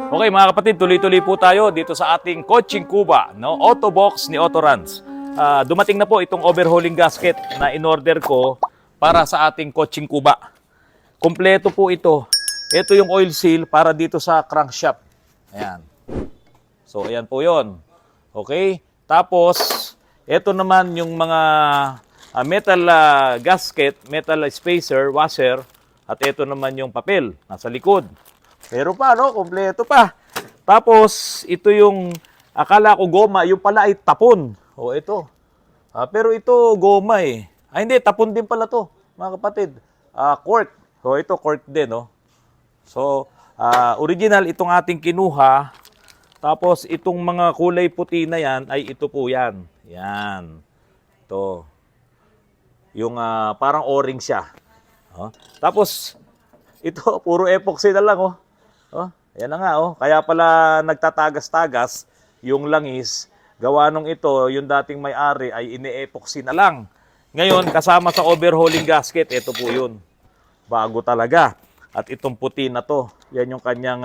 Okay mga kapatid, tuloy-tuloy po tayo dito sa ating Coaching Kuba, no? Autobox ni Autorans. Dumating na po itong overhauling gasket na in-order ko para sa ating Coaching Kuba. Kompleto po ito. Ito yung oil seal para dito sa crankshaft. Ayan. So, ayan po yon. Okay? Tapos, ito naman yung mga metal gasket, metal spacer, washer, at ito naman yung papel, nasa likod. Pero pa, no? Kompleto pa. Tapos, ito yung, akala ko goma, yung pala ay tapon. O, ito. Pero ito, goma eh. Hindi, tapon din pala to, mga kapatid. Cork. So, ito, cork din, no? So, original itong ating kinuha. Tapos, itong mga kulay puti na yan, ay ito po yan. Yan. Ito. Yung parang o-ring siya. Tapos, ito, puro epoxy na lang, oh. Yan na nga, oh. Kaya pala nagtatagas-tagas yung langis. Gawa nung ito, yung dating may-ari ay ini-epoxy na lang. Ngayon, kasama sa overhauling gasket, ito po yun. Bago talaga. At itong puti na to, yan yung kanyang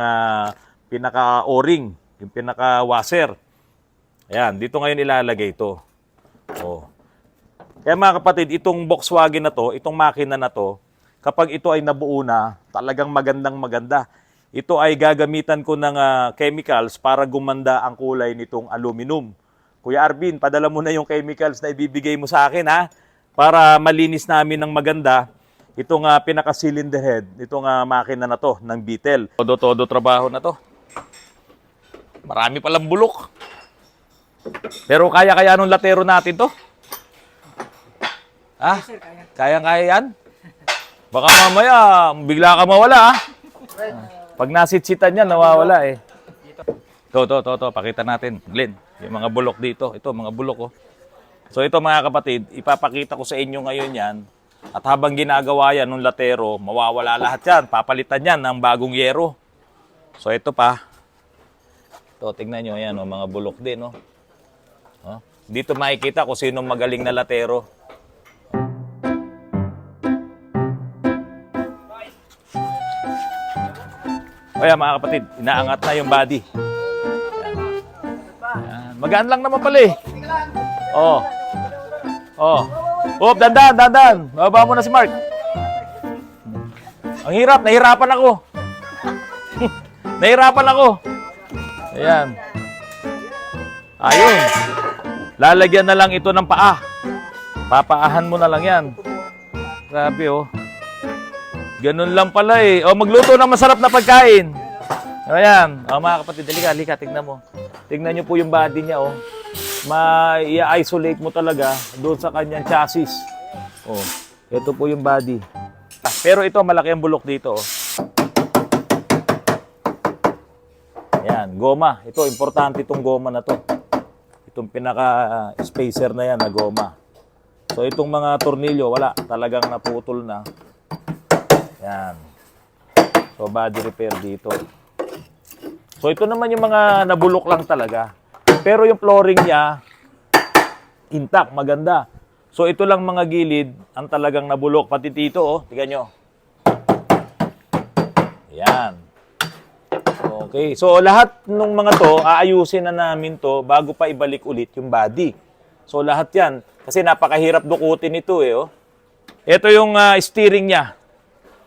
pinaka-o-ring, yung pinaka-washer. Ayan, dito ngayon ilalagay ito. Oh. Kaya mga kapatid, itong Volkswagen na to, itong makina na to, kapag ito ay nabuo na, talagang magandang maganda. Ito ay gagamitan ko ng chemicals para gumanda ang kulay nitong aluminum. Kuya Arvin, padala mo na yung chemicals na ibibigay mo sa akin, ha? Para malinis namin ng maganda itong pinaka-cylinder head, itong makina na to ng Beetle. Todo-todo trabaho na to. Marami palang bulok. Pero kaya-kaya nung latero natin to? Kaya-kaya yan? Baka mamaya, bigla ka mawala, ha? Pag nasitsitan yan, nawawala eh. To, pakita natin, Glenn. Yung mga bulok dito. Ito, mga bulok, oh. So ito mga kapatid, ipapakita ko sa inyo ngayon yan. At habang ginagawa yan ng latero, mawawala lahat yan. Papalitan yan ng bagong yero. So ito pa. Ito, tingnan nyo, yan, oh, mga bulok din, oh. Dito makikita kung sino magaling na latero. Kaya mga kapatid, inaangat na yung body. Ayan. Magaan lang naman pala eh. Oh. Dandan. Bababa mo na si Mark. Ang hirap, nahirapan ako. Nahirapan ako. Ayan. Ayun. Lalagyan na lang ito ng paa. Papaahan mo na lang yan. Grabe oh. Ganun lang pala eh. O, magluto ng masarap na pagkain. Ayan. O, mga kapatid, halika, tignan mo. Tignan nyo po yung body niya, oh. I-isolate mo talaga doon sa kanyang chassis. O, ito po yung body. Pero ito, malaki ang bulok dito, oh. Ayan, goma. Ito, importante itong goma na to. Itong pinaka-spacer na yan na goma. So, itong mga tornilyo, wala. Talagang naputol na. Yan. So, body repair dito. So, ito naman yung mga nabulok lang talaga. Pero yung flooring niya, intact, maganda. So, ito lang mga gilid ang talagang nabulok. Pati dito, oh. Tignan nyo. Yan. Okay. So, lahat ng mga to, aayusin na namin to bago pa ibalik ulit yung body. So, lahat yan. Kasi napakahirap dukutin ito, eh, oh. Ito yung steering niya.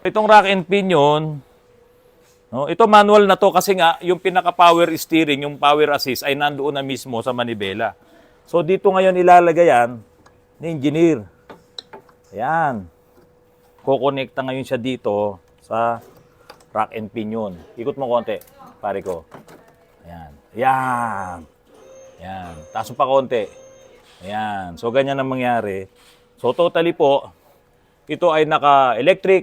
Itong rack and pinion, no, ito manual na to kasi nga yung pinaka-power steering, yung power assist ay nandoon na mismo sa manibela. So dito ngayon ilalagay yan ni engineer. Ayan. Kukonekta ngayon siya dito sa rack and pinion. Ikot mo konti, pare ko. Ayan. Ayan. Ayan. Taas mo pa konti. Ayan. So ganyan ang mangyari. So totally po, ito ay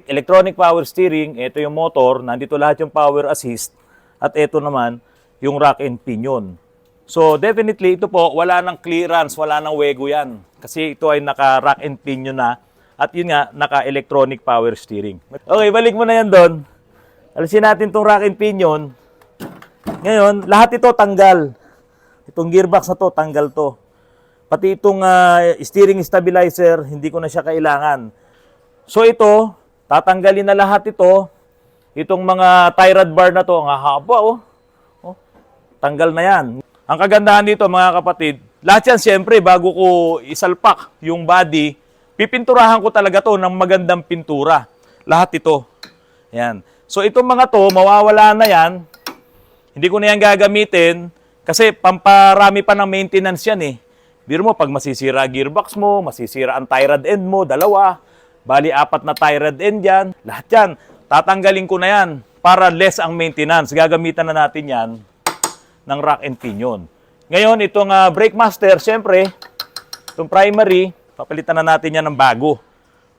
electronic power steering. Ito yung motor. Nandito lahat yung power assist. At ito naman, yung rack and pinion. So, definitely, ito po, wala nang clearance, wala nang wego yan. Kasi ito ay naka-rack and pinion na. At yun nga, naka-electronic power steering. Okay, balik mo na yan doon. Alisin natin itong rack and pinion. Ngayon, lahat ito tanggal. Itong gearbox na to, tanggal to. Pati itong steering stabilizer, hindi ko na siya kailangan. So ito, tatanggalin na lahat ito. Itong mga tie rod bar na to, ang haba, oh. tanggal na yan. Ang kagandahan dito mga kapatid, lahat yan siyempre bago ko isalpak yung body, pipinturahan ko talaga to ng magandang pintura. Lahat ito. Yan. So itong mga to, mawawala na yan. Hindi ko na yan gagamitin kasi pamparami pa ng maintenance yan eh. Biro mo, pag masisira gearbox mo, masisira ang tie rod end mo, dalawa, bali 4 na tie rod end yan, lahat yan, tatanggalin ko na yan para less ang maintenance. Gagamitan na natin yan ng rack and pinion. Ngayon, itong brake master, siyempre, itong primary, papalitan na natin yan ng bago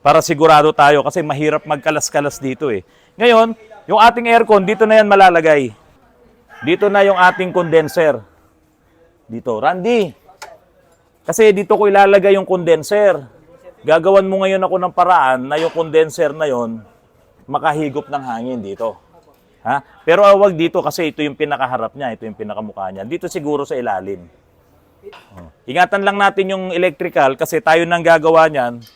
para sigurado tayo kasi mahirap magkalas-kalas dito eh. Ngayon, yung ating aircon, dito na yan malalagay. Dito na yung ating condenser. Dito, Randy. Kasi dito ko ilalagay yung condenser. Gagawan mo ngayon ako ng paraan na yung condenser na yon makahigop ng hangin dito. Ha? Pero wag dito kasi ito yung pinakaharap niya, ito yung pinakamukha niya. Dito siguro sa ilalim. Ingatan lang natin yung electrical kasi tayo nang gagawa niyan.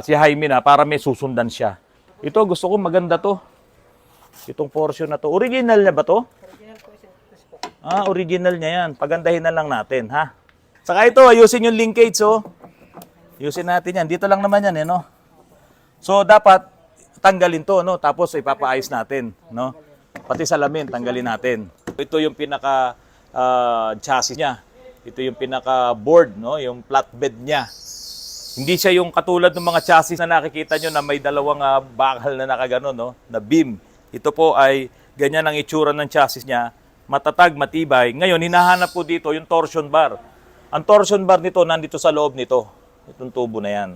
Si Jaime na para may susundan siya. Ito gusto ko maganda to. Itong portion na to. Original na ba to? Original niya yan. Pagandahin na lang natin, ha? Saka ito, ayusin yung linkage, oh. Ayusin natin yan. Dito lang naman yan, eh, no? So, dapat tanggalin to, no? Tapos, ipapaayos natin, no? Pati salamin, tanggalin natin. Ito yung pinaka chassis niya. Ito yung pinaka board, no? Yung flatbed niya. Hindi siya yung katulad ng mga chassis na nakikita nyo na may dalawang bakal na nakagano, no? Na beam. Ito po ay ganyan ang itsura ng chassis niya. Matatag, matibay. Ngayon, hinahanap po dito yung torsion bar. Ang torsion bar nito, nandito sa loob nito. Itong tubo na yan.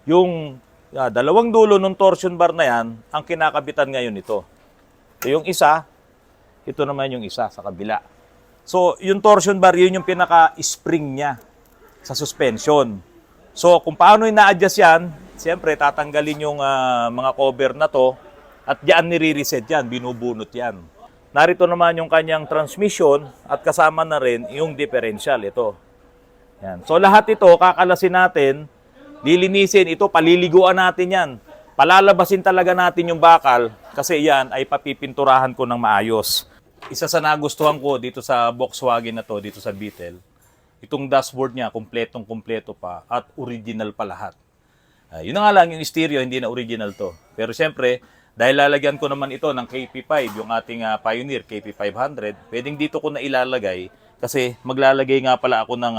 Yung dalawang dulo ng torsion bar na yan, ang kinakabitan ngayon nito. Ito yung isa, ito naman yung isa sa kabila. So, yung torsion bar, yun yung pinaka-spring niya sa suspension. So, kung paano ina-adjust yan, siyempre, tatanggalin yung mga cover na to at diyan nire-reset yan, binubunot yan. Narito naman yung kanyang transmission at kasama na rin yung differential. Ito. Yan. So lahat ito, kakalasin natin, lilinisin, ito, paliliguan natin yan. Palalabasin talaga natin yung bakal kasi yan ay papipinturahan ko ng maayos. Isa sa nagustuhan ko dito sa Volkswagen na to, dito sa Beetle, itong dashboard niya, kumpletong-kumpleto pa at original pa lahat. Yun na nga lang, yung stereo, hindi na original to. Pero siyempre, dahil lalagyan ko naman ito ng KP5, yung ating Pioneer KP500, pwedeng dito ko na ilalagay kasi maglalagay nga pala ako ng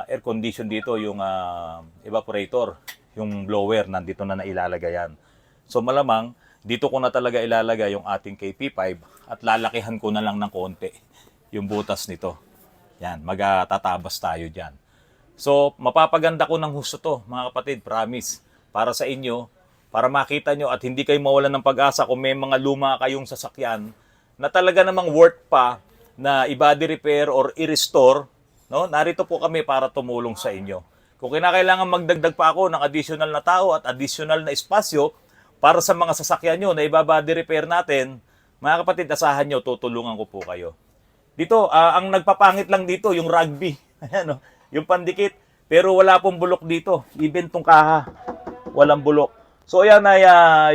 air condition dito, yung evaporator, yung blower, nandito na nailalagay yan. So malamang, dito ko na talaga ilalagay yung ating KP5 at lalakihan ko na lang ng konti yung butas nito. Yan, magtatabas tayo dyan. So, mapapaganda ko ng husto to, mga kapatid, promise, para sa inyo, para makita nyo at hindi kayo mawalan ng pag-asa kung may mga luma kayong sasakyan na talaga namang worth pa na i-body repair or i-restore, no? Narito po kami para tumulong sa inyo. Kung kinakailangan magdagdag pa ako ng additional na tao at additional na espasyo para sa mga sasakyan nyo na i-body repair natin, mga kapatid, asahan nyo, tutulungan ko po kayo. Dito, ang nagpapangit lang dito, yung rugby. Ayan, no? Yung pandikit. Pero wala pong bulok dito. Even tong kaha, walang bulok. So ayan ay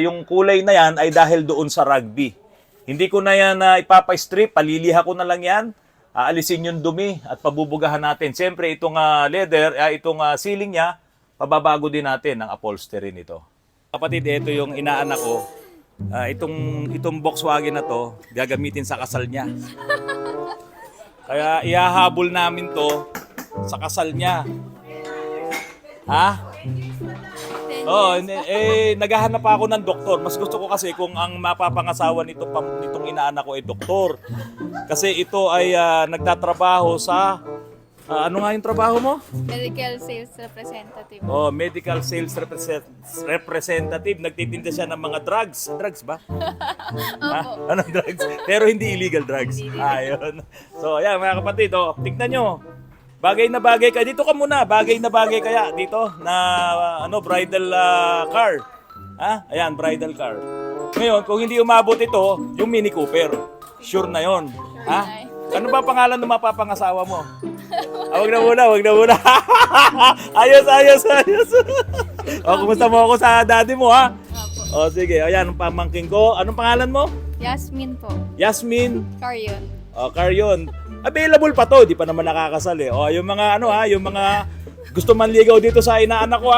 yung kulay na yan ay dahil doon sa rugby. Hindi ko na yan ipapa-strip, paliliha ko na lang yan. Aalisin yung dumi at pabubugahan natin. Siyempre itong leather, itong ceiling niya, pababago din natin ang upholstery nito. Kapatid, ito yung inaanak ko. Itong Volkswagen na to, gagamitin sa kasal niya. Kaya ihahabol namin to sa kasal niya. Ha? Oo, naghahanap ako ng doktor. Mas gusto ko kasi kung ang mapapangasawa nitong inaanak ko ay doktor. Kasi ito ay nagtatrabaho sa, ano nga yung trabaho mo? Medical sales representative. Oh, medical sales representative. Nagtitinda siya ng mga drugs. Drugs ba? Ha? Anong drugs? Pero hindi illegal drugs. Ayun. So, ayan mga kapatid, tignan nyo. Bagay na bagay ka. Dito ka muna. Bagay na bagay kaya dito na bridal car. Ha? Ayan, bridal car. Ngayon, kung hindi umabot ito, yung Mini Cooper. Sure na yon. Ha? Ano ba pangalan ng mapapangasawa mo? Wag na muna. ayos. Kumusta mo ako sa daddy mo, ha? Sige. Ayan, ang pamangking ko. Anong pangalan mo? Yasmin po. Yasmin Carion. Carrion. Available pa to, di pa naman nakakasal eh. Yung mga yung mga gusto manligaw dito sa inaanak ko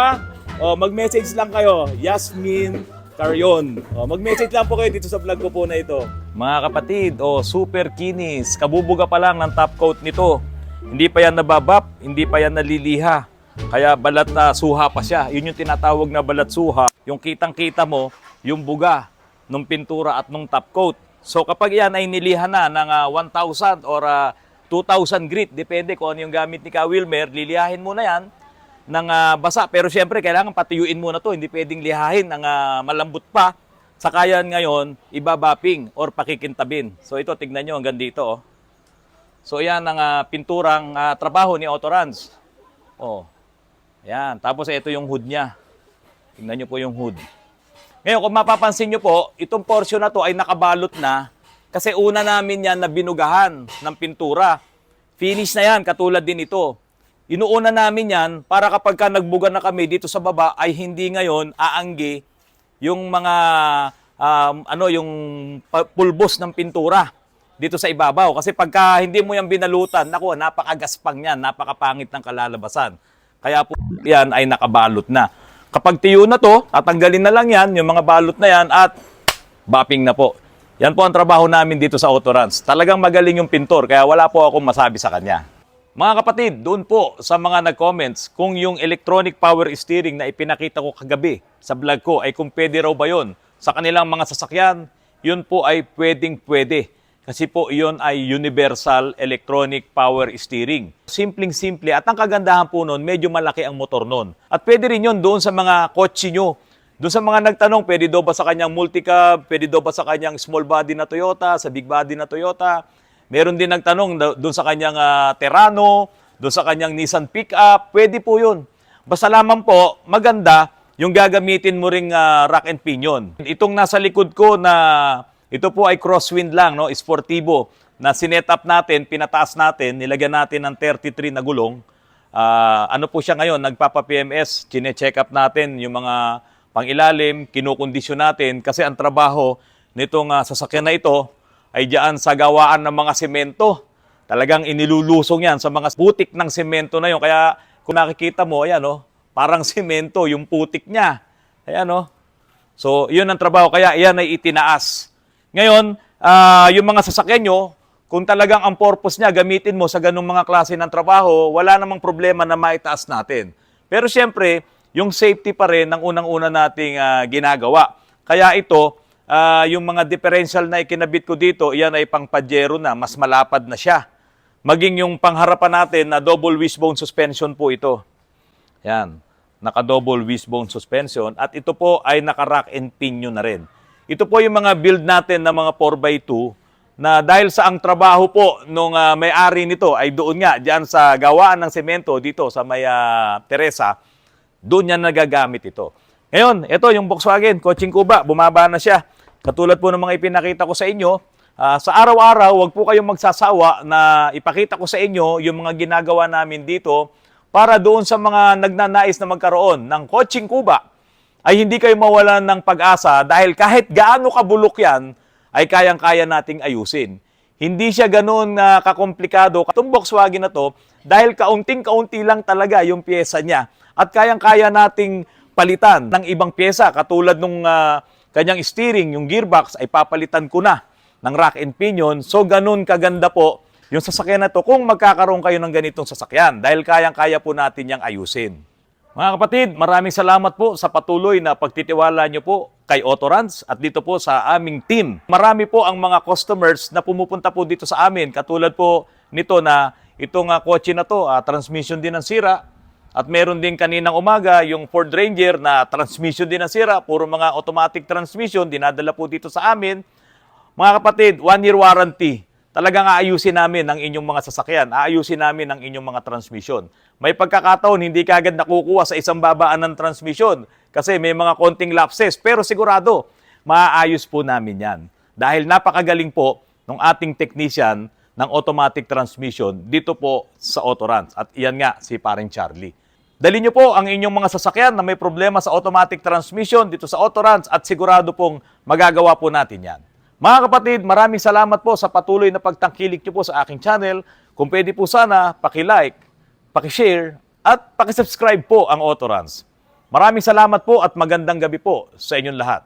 mag-message lang kayo. Yasmin Carrion. Mag-message lang po kayo dito sa vlog ko po na ito. Mga kapatid, super kinis. Kabubuga pa lang ng top coat nito. Hindi pa yan nababap, hindi pa yan naliliha. Kaya balat na suha pa siya. Yun yung tinatawag na balat suha. Yung kitang-kita mo, yung buga ng pintura at ng top coat. So kapag yan ay niliha na ng 1,000 or 2,000 grit, depende kung ano yung gamit ni Ka Wilmer, lilihahin mo na yan ng basa. Pero siyempre, kailangan patuyuin muna to. Hindi pwedeng lihahin ng malambot pa. Saka yan ngayon, ibabaping or pakikintabin. So ito, tignan nyo hanggang dito. So yan ang pinturang trabaho ni Autorans. Yan. Tapos ito yung hood niya. Tingnan nyo po yung hood. Ngayon, kung mapapansin nyo po, itong portion na to ay nakabalot na kasi una namin yan na binugahan ng pintura. Finish na yan, katulad din ito. Inuuna namin yan para kapag ka nagbuga na kami dito sa baba ay hindi ngayon aanggi yung mga yung pulbos ng pintura dito sa ibabaw. Kasi pagka hindi mo yan binalutan, naku, napakagaspang yan, napakapangit ng kalalabasan. Kaya po yan ay nakabalot na. Kapag tiyo na to, tatanggalin na lang yan, yung mga balot na yan at bapping na po. Yan po ang trabaho namin dito sa Autorans. Talagang magaling yung pintor, kaya wala po akong masabi sa kanya. Mga kapatid, doon po sa mga nag-comments kung yung electronic power steering na ipinakita ko kagabi sa vlog ko ay kung pwede raw ba yun sa kanilang mga sasakyan, yun po ay pwedeng-pwede. Kasi po iyon ay universal electronic power steering. Simpleng-simple at ang kagandahan po nun, medyo malaki ang motor nun. At pwede rin yun doon sa mga kotse nyo. Doon sa mga nagtanong, pwede daw ba sa kanyang multicab, pwede daw ba sa kanyang small body na Toyota, sa big body na Toyota. Meron din nagtanong doon sa kanyang Terrano, doon sa kanyang Nissan pickup, pwede po yun. Basta lamang po, maganda yung gagamitin mo ring rack and pinion. Itong nasa likod ko na ito po ay crosswind lang, no? Sportivo, na sinet up natin, pinataas natin, nilagyan natin ng 33 na gulong. Ano po siya ngayon, nagpapa-PMS, chine-check up natin yung mga pangilalim, kinukondisyon natin, kasi ang trabaho nitong sasakyan na ito ay diyan sa gawaan ng mga semento. Talagang inilulusong yan sa mga putik ng semento na yun. Kaya kung nakikita mo, ayan, parang semento yung putik niya. Ayan, So, yun ang trabaho. Kaya yan ay itinaas. Ngayon, yung mga sasakyan nyo, kung talagang ang purpose niya, gamitin mo sa ganung mga klase ng trabaho, wala namang problema na maitaas natin. Pero siyempre, yung safety pa rin ang unang-una nating ginagawa. Kaya ito, yung mga differential na ikinabit ko dito, iyan ay pang Pajero na, mas malapad na siya. Maging yung pangharapan natin na double wishbone suspension po ito. Yan, naka-double wishbone suspension. At ito po ay naka-rack and pinion na rin. Ito po yung mga build natin na mga 4x2 na dahil sa ang trabaho po nung may-ari nito ay doon nga, diyan sa gawaan ng semento dito sa may Teresa, doon yan nagagamit ito. Ngayon, ito yung Volkswagen, Kotseng Kuba, bumaba na siya. Katulad po ng mga ipinakita ko sa inyo, sa araw-araw, huwag po kayong magsasawa na ipakita ko sa inyo yung mga ginagawa namin dito para doon sa mga nagnanais na magkaroon ng Kotseng Kuba, ay hindi kayo mawalan ng pag-asa dahil kahit gaano kabulok yan, ay kayang-kaya nating ayusin. Hindi siya ganoon kakomplikado. Itong Volkswagen na to, dahil kaunting-kaunti lang talaga yung pyesa niya at kayang-kaya nating palitan ng ibang pyesa. Katulad nung kanyang steering, yung gearbox, ay papalitan ko na ng rack and pinion. So ganoon kaganda po yung sasakyan na to kung magkakaroon kayo ng ganitong sasakyan dahil kayang-kaya po natin yang ayusin. Mga kapatid, maraming salamat po sa patuloy na pagtitiwala nyo po kay Autorans at dito po sa aming team. Marami po ang mga customers na pumupunta po dito sa amin. Katulad po nito na itong kotse na to, transmission din ng sira. At meron din kaninang umaga yung Ford Ranger na transmission din ng sira. Puro mga automatic transmission, dinadala po dito sa amin. Mga kapatid, 1-year warranty. Talagang aayusin namin ang inyong mga sasakyan. Aayusin namin ang inyong mga transmission. May pagkakataon, hindi kagad nakukuha sa isang babaan ng transmission kasi may mga konting lapses. Pero sigurado, maaayos po namin yan. Dahil napakagaling po ng ating technician ng automatic transmission dito po sa Autorans. At iyan nga, si paring Charlie. Dali nyo po ang inyong mga sasakyan na may problema sa automatic transmission dito sa Autorans at sigurado pong magagawa po natin yan. Mga kapatid, maraming salamat po sa patuloy na pagtangkilik niyo po sa aking channel. Kung pwede po sana, paki-like, paki-share, at paki-subscribe po ang Autorans. Maraming salamat po at magandang gabi po sa inyong lahat.